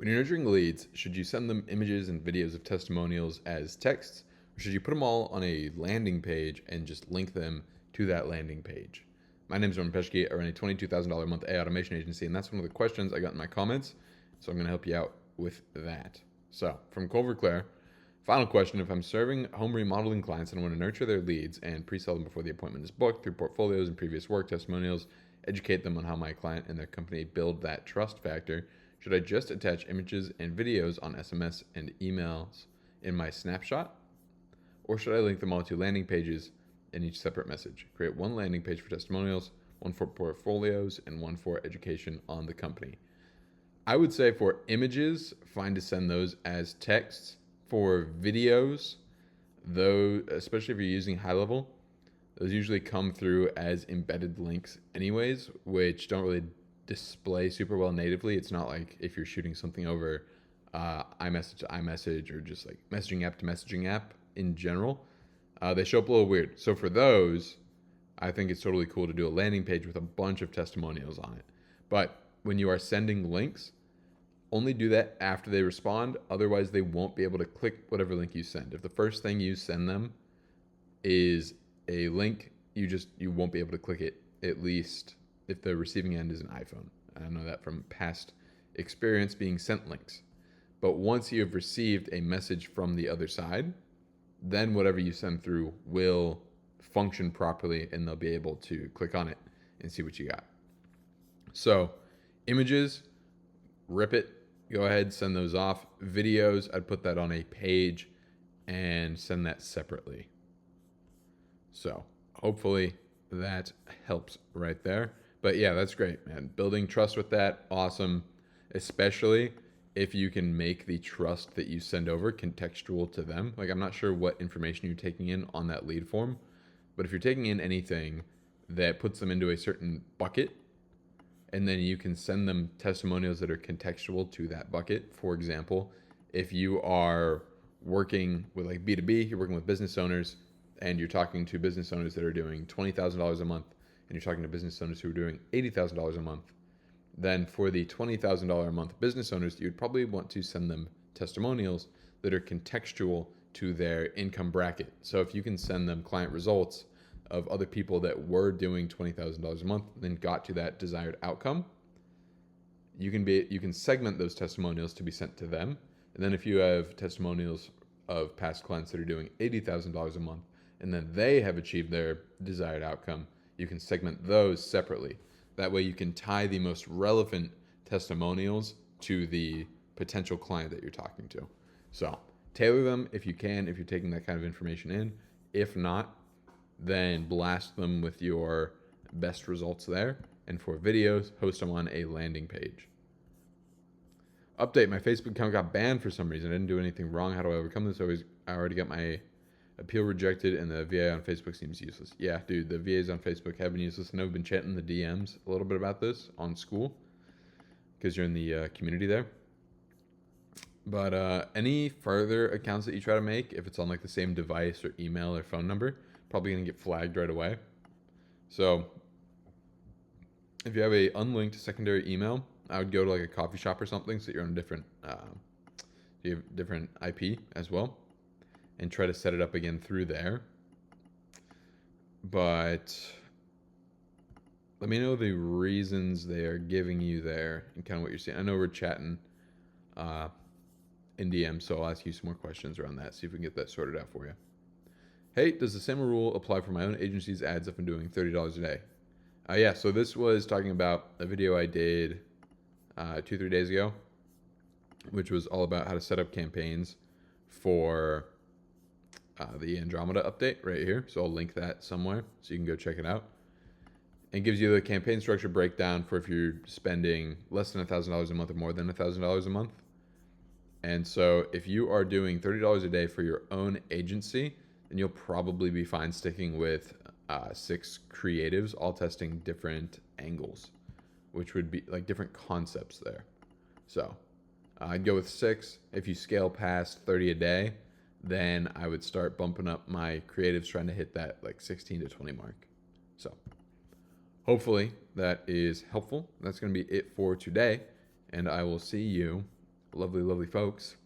When you're nurturing leads, should you send them images and videos of testimonials as texts, or should you put them all on a landing page and just link them to that landing page? My name is Roman Peshke. I run a $22,000 a month AI automation agency, and that's one of the questions I got in my comments, so I'm going to help you out with that. So, from Culver Claire, final question: if I'm serving home remodeling clients and I want to nurture their leads and pre-sell them before the appointment is booked through portfolios and previous work, testimonials, educate them on how my client and their company build that trust factor, should I just attach images and videos on SMS and emails in my snapshot? Or should I link them all to landing pages in each separate message? Create one landing page for testimonials, one for portfolios, and one for education on the company. I would say for images, fine to send those as texts. For videos, though, especially if you're using high level, those usually come through as embedded links anyways, which don't really display super well natively. It's not like if you're shooting something over iMessage to iMessage or just like messaging app to messaging app in general. They show up a little weird. So for those, I think it's totally cool to do a landing page with a bunch of testimonials on it. But when you are sending links, only do that after they respond. Otherwise, they won't be able to click whatever link you send. If the first thing you send them is a link, you won't be able to click it, at least if the receiving end is an iPhone. I know that from past experience being sent links. But once you have received a message from the other side, then whatever you send through will function properly and they'll be able to click on it and see what you got. So images, rip it, go ahead, send those off. Videos, I'd put that on a page and send that separately. So hopefully that helps right there. But yeah, that's great, man. Building trust with that, awesome. Especially if you can make the trust that you send over contextual to them. Like, I'm not sure what information you're taking in on that lead form, but if you're taking in anything that puts them into a certain bucket, and then you can send them testimonials that are contextual to that bucket. For example, if you are working with like B2B, you're working with business owners, and you're talking to business owners that are doing $20,000 a month, and you're talking to business owners who are doing $80,000 a month, then for the $20,000 a month business owners, you'd probably want to send them testimonials that are contextual to their income bracket. So if you can send them client results of other people that were doing $20,000 a month, then got to that desired outcome, you can segment those testimonials to be sent to them. And then if you have testimonials of past clients that are doing $80,000 a month, and then they have achieved their desired outcome, you can segment those separately. That way you can tie the most relevant testimonials to the potential client that you're talking to. So tailor them if you can, if you're taking that kind of information in. If not, then blast them with your best results there. And for videos, host them on a landing page. Update: my Facebook account got banned for some reason. I didn't do anything wrong. How do I overcome this? I already got my appeal rejected, and the VA on Facebook seems useless. Yeah, dude, the VAs on Facebook have been useless. I know we've been chatting in the DMs a little bit about this on school because you're in the community there. But any further accounts that you try to make, if it's on like the same device or email or phone number, probably going to get flagged right away. So if you have a unlinked secondary email, I would go to like a coffee shop or something so that you're on a different, you have different IP as well, and try to set it up again through there. But let me know the reasons they are giving you there and kind of what you're seeing. I know we're chatting in DM, so I'll ask you some more questions around that, see if we can get that sorted out for you. Hey, does the same rule apply for my own agency's ads if I'm doing $30 a day? Yeah, so this was talking about a video I did 2-3 days ago, which was all about how to set up campaigns for the Andromeda update right here. So I'll link that somewhere so you can go check it out. It gives you the campaign structure breakdown for if you're spending less than $1,000 a month or more than $1,000 a month. And so if you are doing $30 a day for your own agency, then you'll probably be fine sticking with 6 creatives, all testing different angles, which would be like different concepts there. So I'd go with 6. If you scale past 30 a day, then I would start bumping up my creatives, trying to hit that like 16 to 20 mark. So hopefully that is helpful. That's going to be it for today, and I will see you lovely, lovely folks.